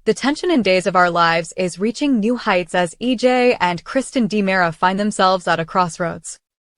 The tension in Days of Our Lives is reaching new heights as EJ and Kristen DiMera find themselves at a crossroads.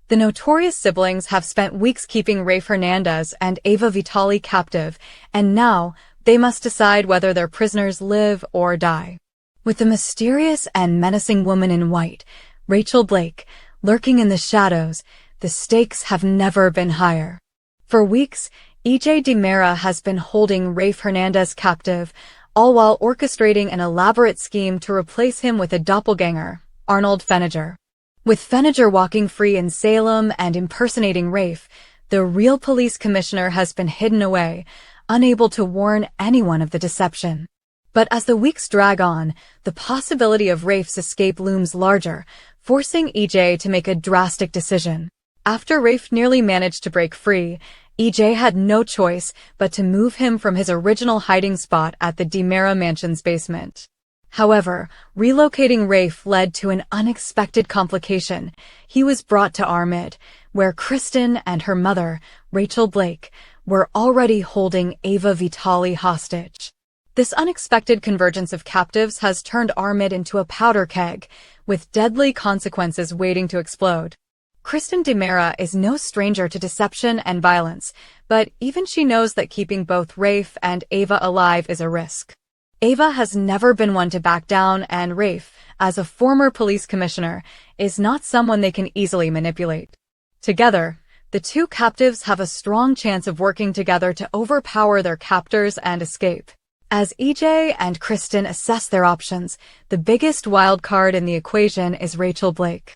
The notorious siblings have spent weeks keeping Rafe Hernandez and Ava Vitali captive, and now they must decide whether their prisoners live or die. With the mysterious and menacing woman in white, Rachel Blake, lurking in the shadows, the stakes have never been higher. For weeks, EJ DiMera has been holding Rafe Hernandez captive, all while orchestrating an elaborate scheme to replace him with a doppelganger, Arnold Feniger. With Feniger walking free in Salem and impersonating Rafe, the real police commissioner has been hidden away, unable to warn anyone of the deception. But as the weeks drag on, the possibility of Rafe's escape looms larger, forcing EJ to make a drastic decision. After Rafe nearly managed to break free, EJ had no choice but to move him from his original hiding spot at the DiMera mansion's basement. However, relocating Rafe led to an unexpected complication. He was brought to Armid, where Kristen and her mother, Rachel Blake, were already holding Ava Vitali hostage. This unexpected convergence of captives has turned Armid into a powder keg, with deadly consequences waiting to explode. Kristen DiMera is no stranger to deception and violence, but even she knows that keeping both Rafe and Ava alive is a risk. Ava has never been one to back down, and Rafe, as a former police commissioner, is not someone they can easily manipulate. Together, the two captives have a strong chance of working together to overpower their captors and escape. As EJ and Kristen assess their options, the biggest wild card in the equation is Rachel Blake.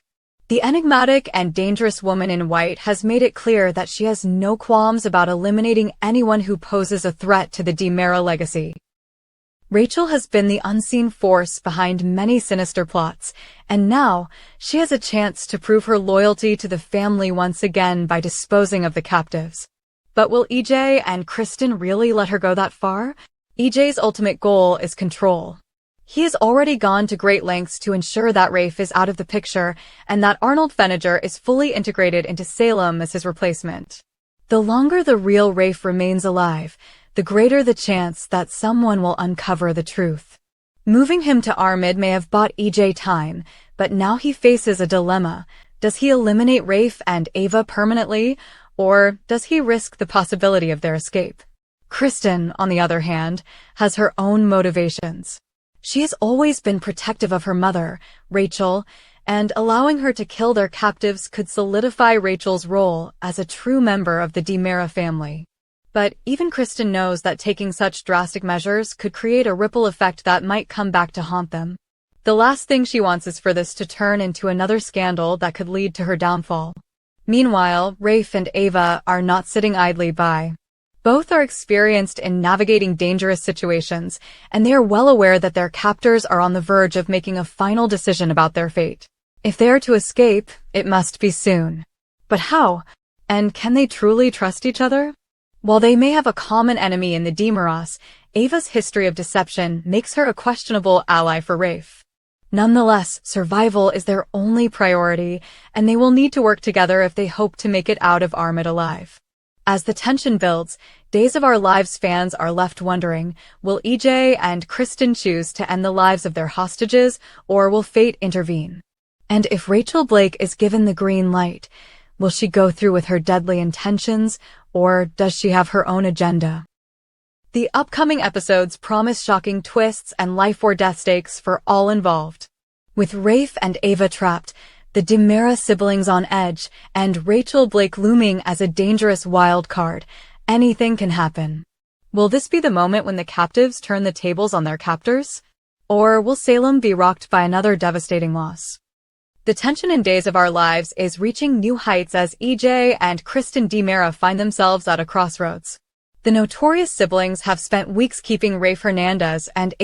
The enigmatic and dangerous woman in white has made it clear that she has no qualms about eliminating anyone who poses a threat to the DiMera legacy. Rachel has been the unseen force behind many sinister plots, and now she has a chance to prove her loyalty to the family once again by disposing of the captives. But will EJ and Kristen really let her go that far? EJ's ultimate goal is control. He has already gone to great lengths to ensure that Rafe is out of the picture and that Arnold Feniger is fully integrated into Salem as his replacement. The longer the real Rafe remains alive, the greater the chance that someone will uncover the truth. Moving him to Armid may have bought EJ time, but now he faces a dilemma. Does he eliminate Rafe and Ava permanently, or does he risk the possibility of their escape? Kristen, on the other hand, has her own motivations. She has always been protective of her mother, Rachel, and allowing her to kill their captives could solidify Rachel's role as a true member of the DiMera family. But even Kristen knows that taking such drastic measures could create a ripple effect that might come back to haunt them. The last thing she wants is for this to turn into another scandal that could lead to her downfall. Meanwhile, Rafe and Ava are not sitting idly by. Both are experienced in navigating dangerous situations, and they are well aware that their captors are on the verge of making a final decision about their fate. If they are to escape, it must be soon. But how? And can they truly trust each other? While they may have a common enemy in the DiMeras, Ava's history of deception makes her a questionable ally for Rafe. Nonetheless, survival is their only priority, and they will need to work together if they hope to make it out of Armid alive. As the tension builds, Days of Our Lives fans are left wondering, will EJ and Kristen choose to end the lives of their hostages, or will fate intervene? And if Rachel Blake is given the green light, will she go through with her deadly intentions, or does she have her own agenda? The upcoming episodes promise shocking twists and life or death stakes for all involved. With Rafe and Ava trapped, the DiMera siblings on edge, and Rachel Blake looming as a dangerous wild card, anything can happen. Will this be the moment when the captives turn the tables on their captors? Or will Salem be rocked by another devastating loss? The tension in Days of Our Lives is reaching new heights as EJ and Kristen DiMera find themselves at a crossroads. The notorious siblings have spent weeks keeping Rafe Hernandez and